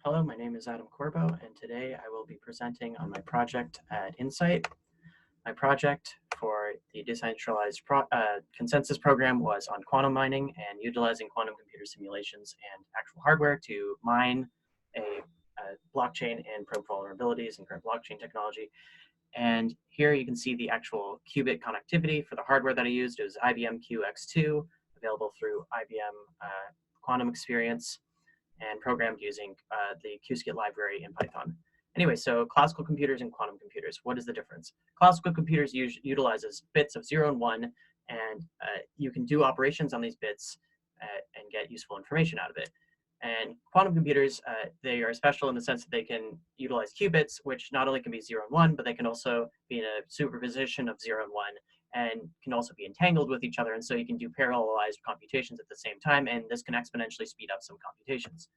Hello, my name is Adam Corbo, and today I will be presenting on my project at Insight. My project for the decentralized consensus program was on quantum mining and utilizing quantum computer simulations and actual hardware to mine a blockchain and probe vulnerabilities in current blockchain technology. And here you can see the actual qubit connectivity for the hardware that I used. It was IBM QX2, available through IBM Quantum Experience, and programmed using the Qiskit library in Python. Anyway, so classical computers and quantum computers, what is the difference? Classical computers utilizes bits of 0 and 1, and you can do operations on these bits and get useful information out of it. And quantum computers, they are special in the sense that they can utilize qubits, which not only can be 0 and 1, but they can also be in a superposition of 0 and 1, and can also be entangled with each other. And so you can do parallelized computations at the same time, and this can exponentially speed up some computations.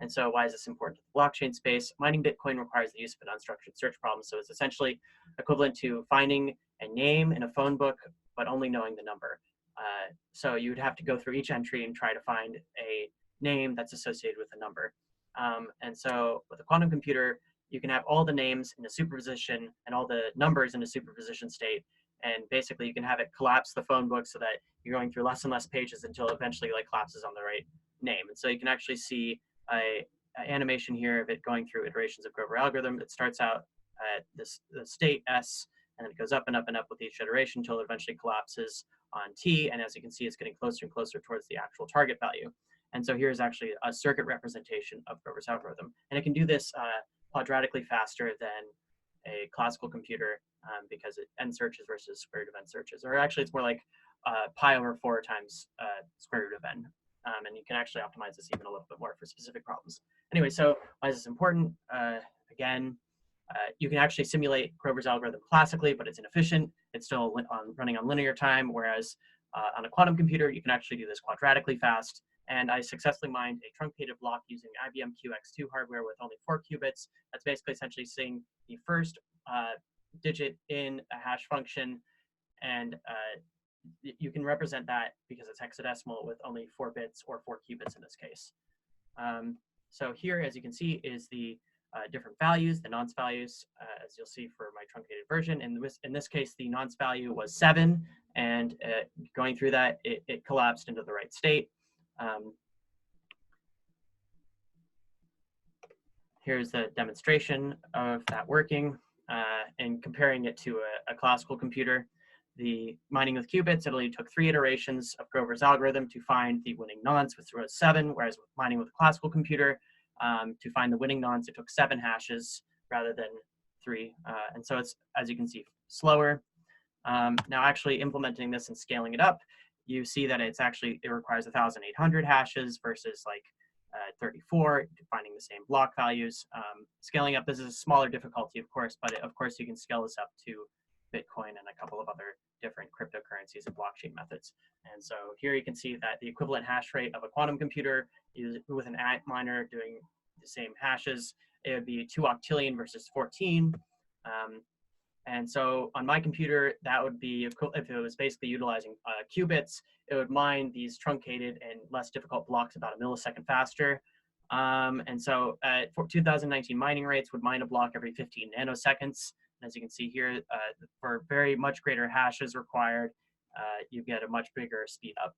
And so why is this important to the blockchain space? Mining Bitcoin requires the use of an unstructured search problem. So it's essentially equivalent to finding a name in a phone book, but only knowing the number. So you would have to go through each entry and try to find a name that's associated with a number. And so with a quantum computer, you can have all the names in a superposition and all the numbers in a superposition state. And basically you can have it collapse the phone book so that you're going through less and less pages until eventually like collapses on the right name. And so you can actually see a animation here of it going through iterations of Grover algorithm. It starts out at the state S, and then it goes up and up and up with each iteration until it eventually collapses on T. And as you can see, it's getting closer and closer towards the actual target value. And so here's actually a circuit representation of Grover's algorithm. And it can do this quadratically faster than a classical computer because it n searches versus square root of n searches. Or actually, it's more like pi over 4 times square root of n. And you can actually optimize this even a little bit more for specific problems. Anyway, so why is this important? Again, you can actually simulate Grover's algorithm classically, but it's inefficient. It's still running on linear time, whereas on a quantum computer, you can actually do this quadratically fast. And I successfully mined a truncated block using IBM QX2 hardware with only 4 qubits. That's basically essentially saying the first digit in a hash function, and you can represent that because it's hexadecimal with only 4 bits or 4 qubits in this case. So here, as you can see, is the different values, the nonce values, as you'll see for my truncated version. In this case, the nonce value was 7, and going through that, it collapsed into the right state. Here's the demonstration of that working and comparing it to a classical computer. The mining with qubits, it only took 3 iterations of Grover's algorithm to find the winning nonce, which was 7, whereas with mining with a classical computer, to find the winning nonce, it took 7 hashes rather than 3. And so it's, as you can see, slower. Now actually implementing this and scaling it up, you see that it requires 1,800 hashes versus like 34, finding the same block values. Scaling up, this is a smaller difficulty, of course, but of course you can scale this up to Bitcoin and a couple of other different cryptocurrencies and blockchain methods. And so here you can see that the equivalent hash rate of a quantum computer is with an Antminer doing the same hashes. It would be 2 octillion versus 14. And so on my computer, that would be, if it was basically utilizing qubits, it would mine these truncated and less difficult blocks about a millisecond faster. And so for 2019 mining rates would mine a block every 15 nanoseconds. And as you can see here, for very much greater hashes required, you get a much bigger speed up.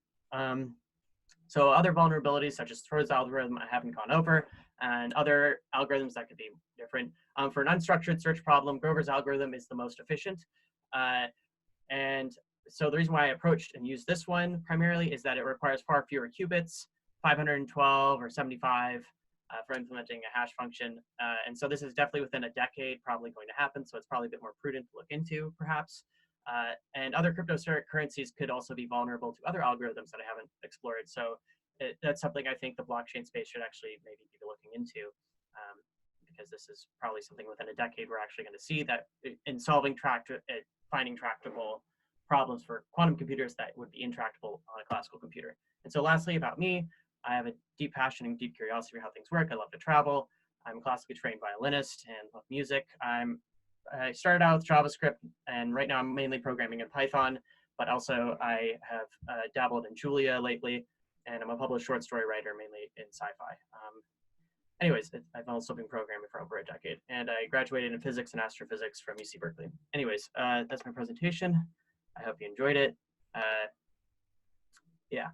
So other vulnerabilities such as Thro's algorithm I haven't gone over, and other algorithms that could be different. For an unstructured search problem, Grover's algorithm is the most efficient. And so the reason why I approached and used this one primarily is that it requires far fewer qubits, 512 or 75 for implementing a hash function. And so this is definitely within a decade probably going to happen. So it's probably a bit more prudent to look into perhaps. And other cryptocurrencies could also be vulnerable to other algorithms that I haven't explored. So that's something I think the blockchain space should actually maybe be looking into, because this is probably something within a decade we're actually going to see that in solving finding tractable problems for quantum computers that would be intractable on a classical computer. And so lastly, about me, I have a deep passion and deep curiosity for how things work. I love to travel. I'm a classically trained violinist and love music. I started out with JavaScript, and right now I'm mainly programming in Python, but also I have dabbled in Julia lately, and I'm a published short story writer, mainly in sci-fi. anyways, I've also been programming for over a decade, and I graduated in physics and astrophysics from UC Berkeley. Anyways, that's my presentation. I hope you enjoyed it. Yeah.